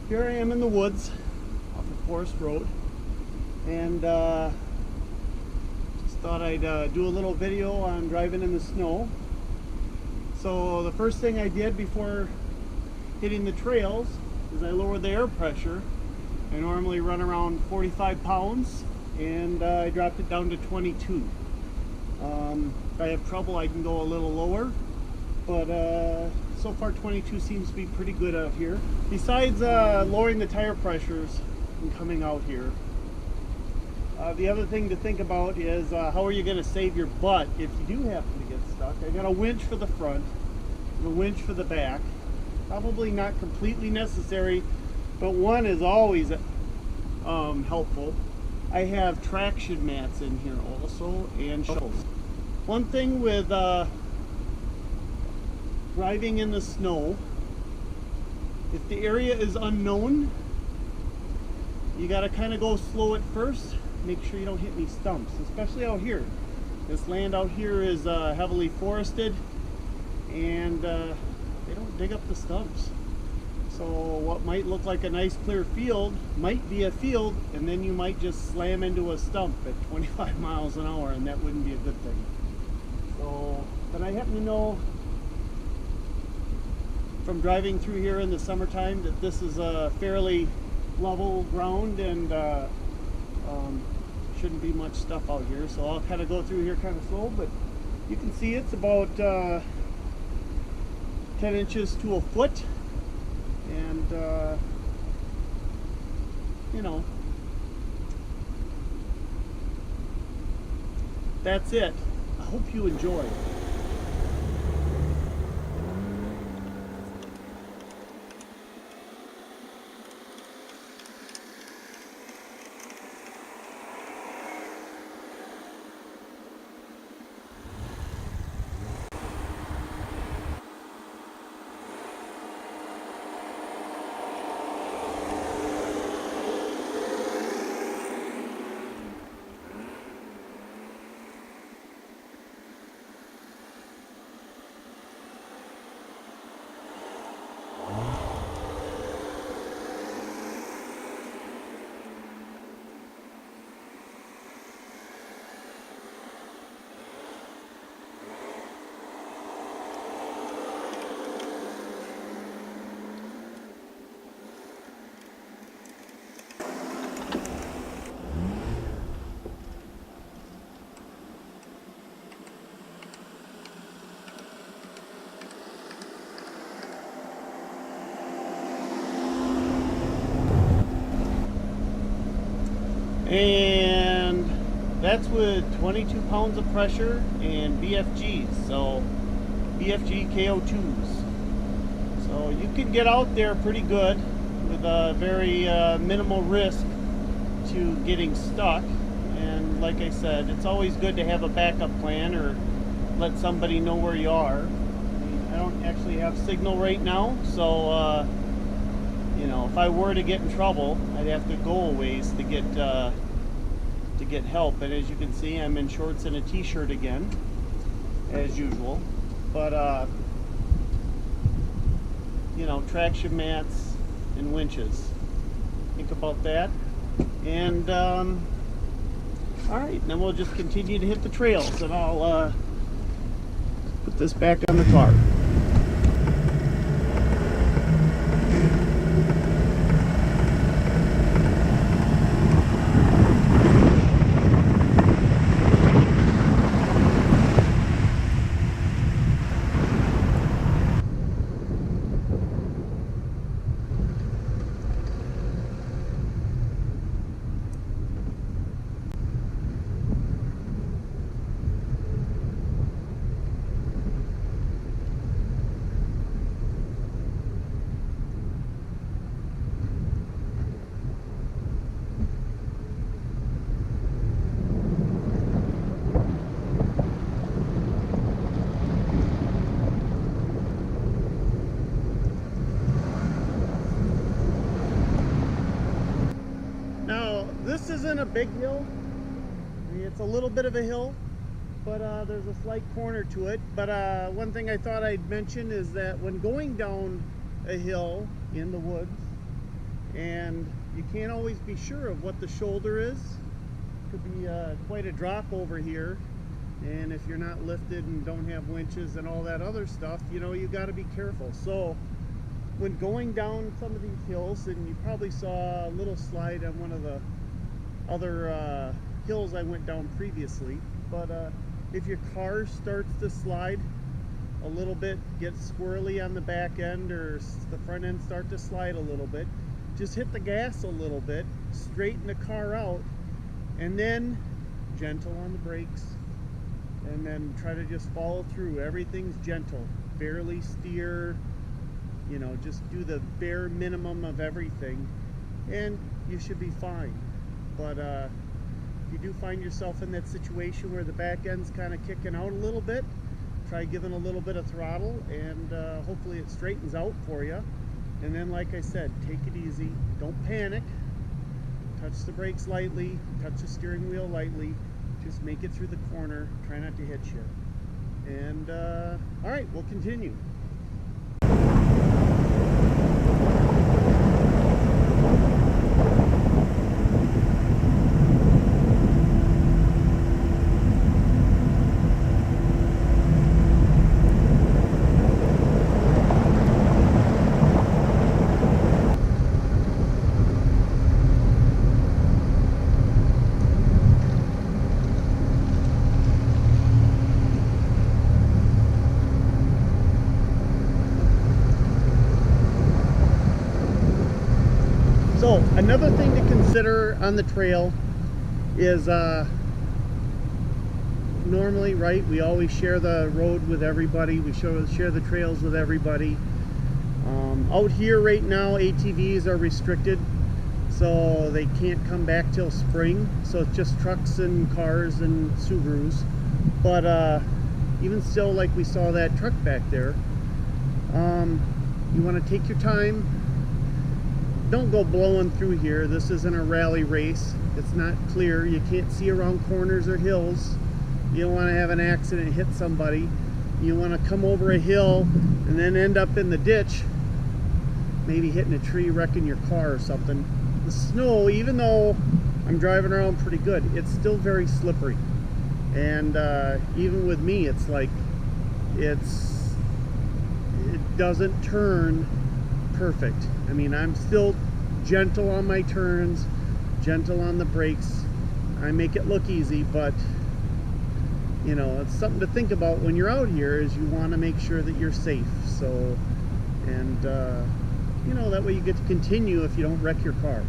Here I am in the woods off of Forest Road, and just thought I'd do a little video on driving in the snow. So the first thing I did before hitting the trails is I lowered the air pressure. I normally run around 45 pounds, and I dropped it down to 22. If I have trouble, I can go a little lower, but so far 22 seems to be pretty good out here. Besides lowering the tire pressures and coming out here, the other thing to think about is how are you going to save your butt if you do happen to get stuck. I got a winch for the front and a winch for the back. Probably not completely necessary, but one is always helpful. I have traction mats in here also, and shovels. One thing with driving in the snow, if the area is unknown, you got to kind of go slow at first. Make sure you don't hit any stumps, especially out here. This land out here is heavily forested, and they don't dig up the stumps. So what might look like a nice clear field might be a field, and then you might just slam into a stump at 25 miles an hour, and that wouldn't be a good thing. So, but I happen to know from driving through here in the summertime that this is a fairly level ground, and shouldn't be much stuff out here. So I'll kind of go through here kind of slow, but you can see it's about 10 inches to a foot, and you know, that's it. I hope you enjoy. And that's with 22 pounds of pressure and BFGs, so BFG KO2s. So you can get out there pretty good with a very minimal risk to getting stuck. And like I said, it's always good to have a backup plan or let somebody know where you are. I mean, I don't actually have signal right now, so you know, if I were to get in trouble, I'd have to go a ways to get help. And as you can see, I'm in shorts and a t-shirt again, as usual. But you know, traction mats and winches. Think about that. And all right, then we'll just continue to hit the trails, and I'll put this back on the car. This isn't a big hill. I mean, it's a little bit of a hill, but there's a slight corner to it. But one thing I thought I'd mention is that when going down a hill in the woods, and you can't always be sure of what the shoulder is. Could be quite a drop over here, and if you're not lifted and don't have winches and all that other stuff, you know, you got to be careful. So when going down some of these hills, and you probably saw a little slide on one of the other hills I went down previously, but if your car starts to slide a little bit, get squirrely on the back end, or the front end start to slide a little bit, just hit the gas a little bit, straighten the car out, and then gentle on the brakes, and then try to just follow through. Everything's gentle, barely steer, you know, just do the bare minimum of everything, and you should be fine. But if you do find yourself in that situation where the back end's kind of kicking out a little bit, try giving a little bit of throttle, and hopefully it straightens out for you. And then, like I said, take it easy, don't panic, touch the brakes lightly, touch the steering wheel lightly, just make it through the corner, try not to hit you. And all right, we'll continue. So another thing to consider on the trail is normally, right, we always share the road with everybody, we share the trails with everybody. Out here right now, ATVs are restricted, so they can't come back till spring, so it's just trucks and cars and Subarus. But even still, like we saw that truck back there, you want to take your time. Don't go blowing through here. This isn't a rally race. It's not clear. You can't see around corners or hills. You don't want to have an accident, hit somebody. You want to come over a hill and then end up in the ditch, maybe hitting a tree, wrecking your car or something. The snow, even though I'm driving around pretty good, it's still very slippery. And even with me, it's like it doesn't turn perfect. I mean, I'm still gentle on my turns, gentle on the brakes. I make it look easy, but you know, it's something to think about when you're out here, is you want to make sure that you're safe. So, and you know, that way you get to continue if you don't wreck your car.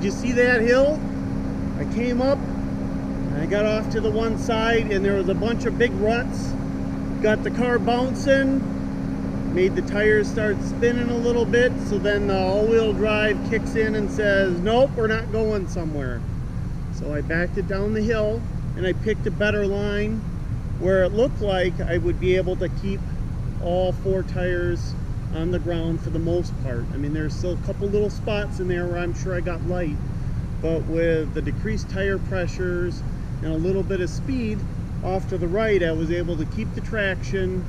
you see that hill? I came up and I got off to the one side and there was a bunch of big ruts. Got the car bouncing, made the tires start spinning a little bit, so then the all-wheel drive kicks in and says, nope, we're not going somewhere. So I backed it down the hill and I picked a better line where it looked like I would be able to keep all 4 tires on the ground for the most part. I mean, there's still a couple little spots in there where I'm sure I got light, but with the decreased tire pressures and a little bit of speed off to the right, I was able to keep the traction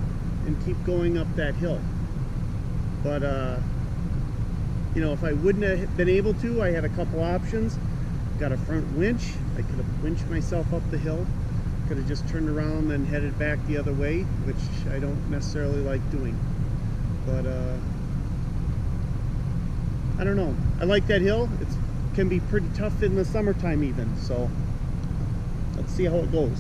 and keep going up that hill. But you know, if I wouldn't have been able to, I had a couple options. Got a front winch. I could have winched myself up the hill. Could have just turned around and headed back the other way, which I don't necessarily like doing. But I don't know. I like that hill. It can be pretty tough in the summertime even. So let's see how it goes.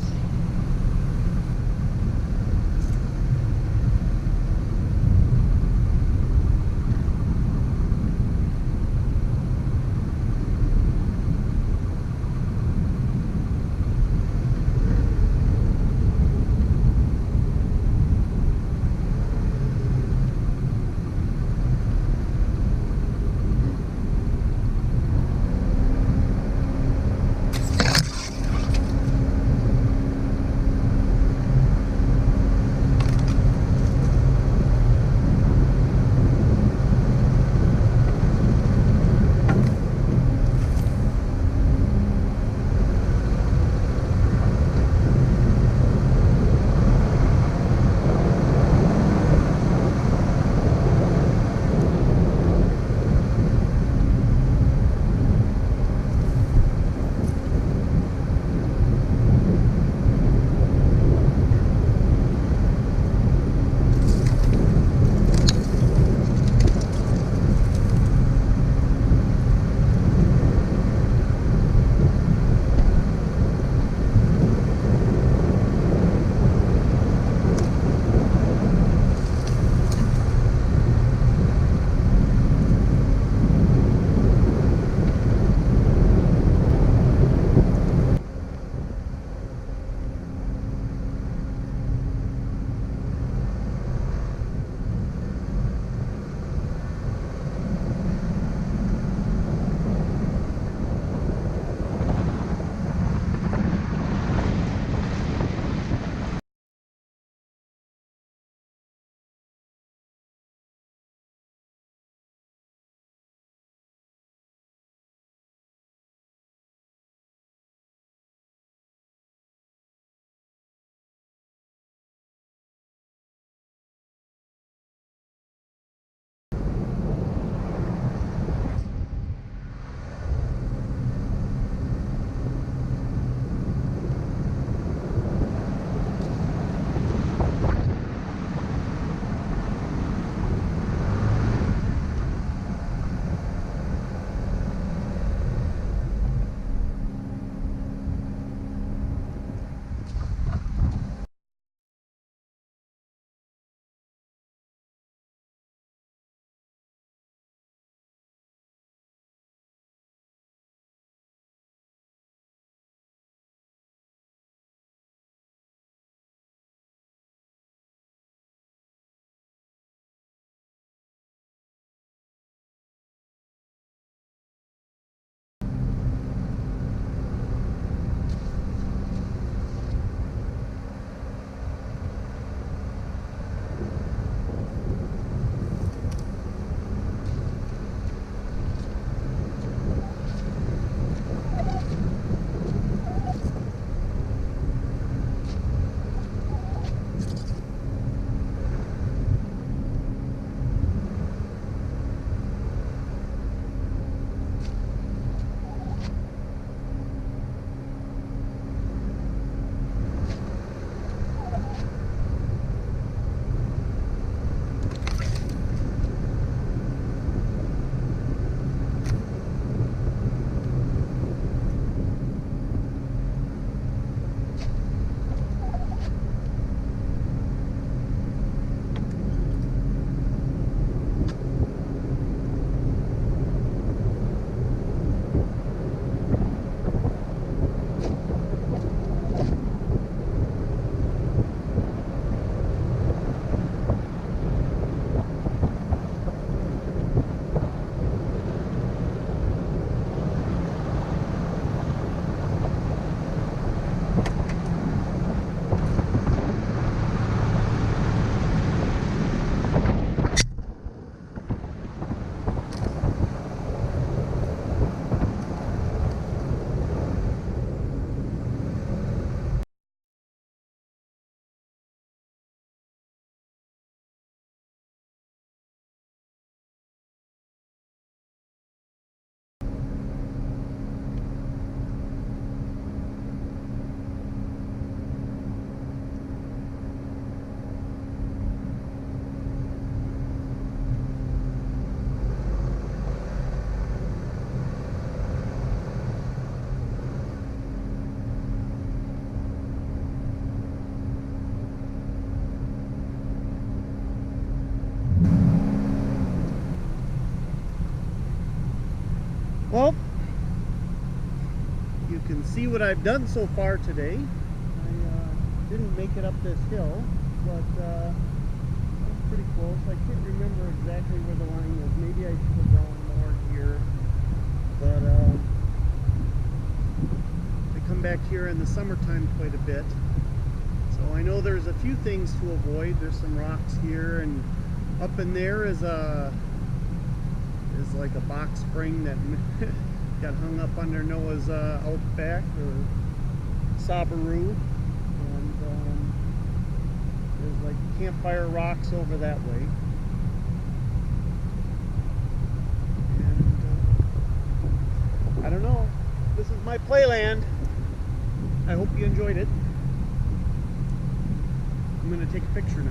see what I've done so far today. I didn't make it up this hill, but it's pretty close. I can't remember exactly where the line is. Maybe I should have gone more here, but I come back here in the summertime quite a bit. So I know there's a few things to avoid. There's some rocks here, and up in there is like a box spring that got hung up under Noah's Outback or Scubaru, and there's like campfire rocks over that way. And I don't know. This is my playland. I hope you enjoyed it. I'm going to take a picture now.